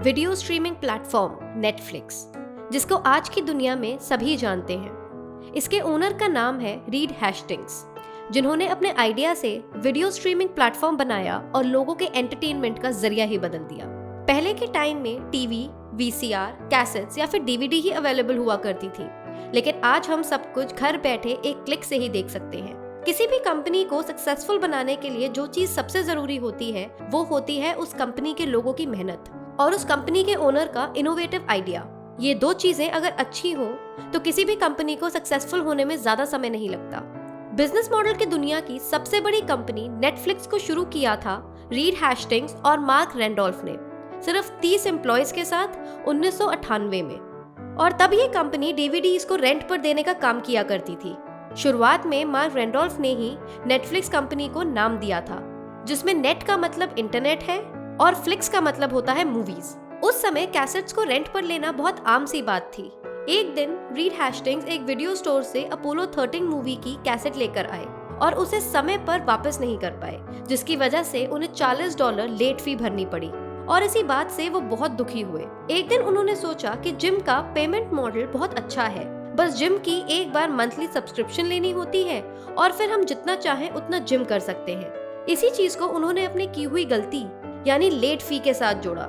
Video streaming platform Netflix, जिसको आज की दुनिया में सभी जानते हैं। इसके ओनर का नाम है रीड हेस्टिंग्स, जिन्होंने अपने आइडिया से वीडियो स्ट्रीमिंग प्लेटफॉर्म बनाया और लोगों के एंटरटेनमेंट का जरिया ही बदल दिया। पहले के टाइम में टीवी, वीसीआर, कैसेट्स या फिर डीवीडी ही अवेलेबल हुआ करती थी, लेकिन आज हम सब कुछ घर बैठे एक क्लिक से ही देख सकते हैं। किसी भी कंपनी को सक्सेसफुल बनाने के लिए जो चीज सबसे जरूरी होती है वो होती है उस कंपनी के लोगों की मेहनत और उस कंपनी के ओनर का इनोवेटिव आइडिया। ये दो चीजें अगर अच्छी हो तो किसी भी कंपनी को सक्सेसफुल होने में ज्यादा समय नहीं लगता। बिजनेस मॉडल की दुनिया की सबसे बड़ी कंपनी नेटफ्लिक्स को शुरू किया था रीड हेस्टिंग्स और मार्क रैंडोल्फ ने सिर्फ 30 एम्प्लॉयज के साथ 1998 में। और तब ये कंपनी डीवीडीज को रेंट पर देने का काम किया करती थी। शुरुआत में मार्क रैंडोल्फ ने ही नेटफ्लिक्स कंपनी को नाम दिया था, जिसमें नेट का मतलब इंटरनेट है और फ्लिक्स का मतलब होता है मूवीज। उस समय कैसेट्स को रेंट पर लेना बहुत आम सी बात थी। एक दिन रीड हेस्टिंग्स एक वीडियो स्टोर से अपोलो 13 मूवी की कैसेट लेकर आए और उसे समय पर वापस नहीं कर पाए, जिसकी वजह से उन्हें $40 लेट फी भरनी पड़ी और इसी बात से वो बहुत दुखी हुए। एक दिन उन्होंने सोचा कि जिम का पेमेंट मॉडल बहुत अच्छा है, बस जिम की एक बार मंथली सब्सक्रिप्शन लेनी होती है और फिर हम जितना चाहें उतना जिम कर सकते हैं। इसी चीज को उन्होंने अपनी की हुई गलती यानी लेट फी के साथ जोड़ा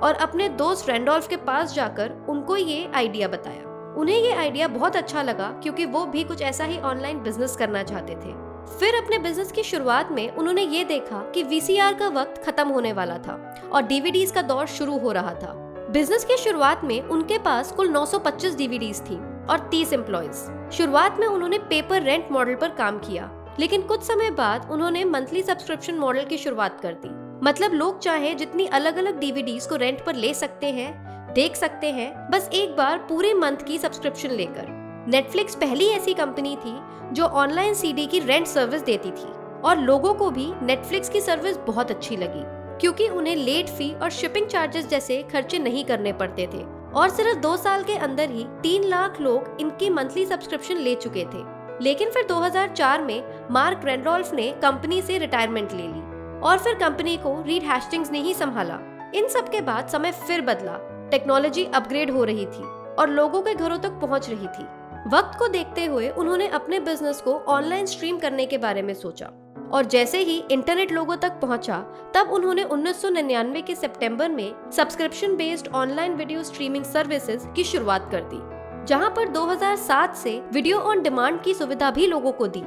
और अपने दोस्त रैंडोल्फ के पास जाकर उनको ये आइडिया बताया। उन्हें ये आइडिया बहुत अच्छा लगा क्योंकि वो भी कुछ ऐसा ही ऑनलाइन बिजनेस करना चाहते थे। फिर अपने बिजनेस की शुरुआत में उन्होंने ये देखा कि वीसीआर का वक्त खत्म होने वाला था और डीवीडीज का दौर शुरू हो रहा था। बिजनेस की शुरुआत में उनके पास कुल 925 डीवीडीज थी और 30 एम्प्लॉयज। शुरुआत में उन्होंने पेपर रेंट मॉडल पर काम किया, लेकिन कुछ समय बाद उन्होंने मंथली सब्सक्रिप्शन मॉडल की शुरुआत कर दी। मतलब लोग चाहे जितनी अलग अलग डीवीडीज को रेंट पर ले सकते हैं, देख सकते हैं, बस एक बार पूरे मंथ की सब्सक्रिप्शन लेकर। नेटफ्लिक्स पहली ऐसी कंपनी थी जो ऑनलाइन सीडी की रेंट सर्विस देती थी और लोगों को भी नेटफ्लिक्स की सर्विस बहुत अच्छी लगी क्योंकि उन्हें लेट फी और शिपिंग चार्जेस जैसे खर्चे नहीं करने पड़ते थे। और सिर्फ 2 साल के अंदर ही 3 लाख लोग इनकी मंथली सब्सक्रिप्शन ले चुके थे। लेकिन फिर 2004 में मार्क रैंडोल्फ ने कंपनी से रिटायरमेंट ले ली और फिर कंपनी को रीड हेस्टिंग्स ने ही संभाला। इन सब के बाद समय फिर बदला, टेक्नोलॉजी अपग्रेड हो रही थी और लोगों के घरों तक पहुंच रही थी। वक्त को देखते हुए उन्होंने अपने बिजनेस को ऑनलाइन स्ट्रीम करने के बारे में सोचा और जैसे ही इंटरनेट लोगों तक पहुंचा तब उन्होंने 1999 के सितंबर में subscription based online video streaming services की शुरुआत कर दी, जहां पर 2007 से वीडियो ऑन डिमांड की सुविधा भी लोगों को दी।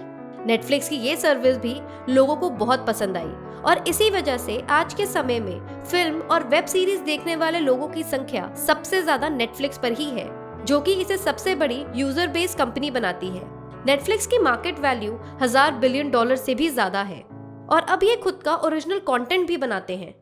नेटफ्लिक्स की ये सर्विस भी लोगों को बहुत पसंद आई और इसी वजह से आज के समय में फिल्म और वेब सीरीज देखने वाले लोगों की संख्या सबसे ज्यादा नेटफ्लिक्स पर ही है, जो कि इसे सबसे बड़ी यूजर बेस्ड कंपनी बनाती है। नेटफ्लिक्स की मार्केट वैल्यू $1000 बिलियन से भी ज्यादा है और अब ये खुद का ओरिजिनल कंटेंट भी बनाते हैं।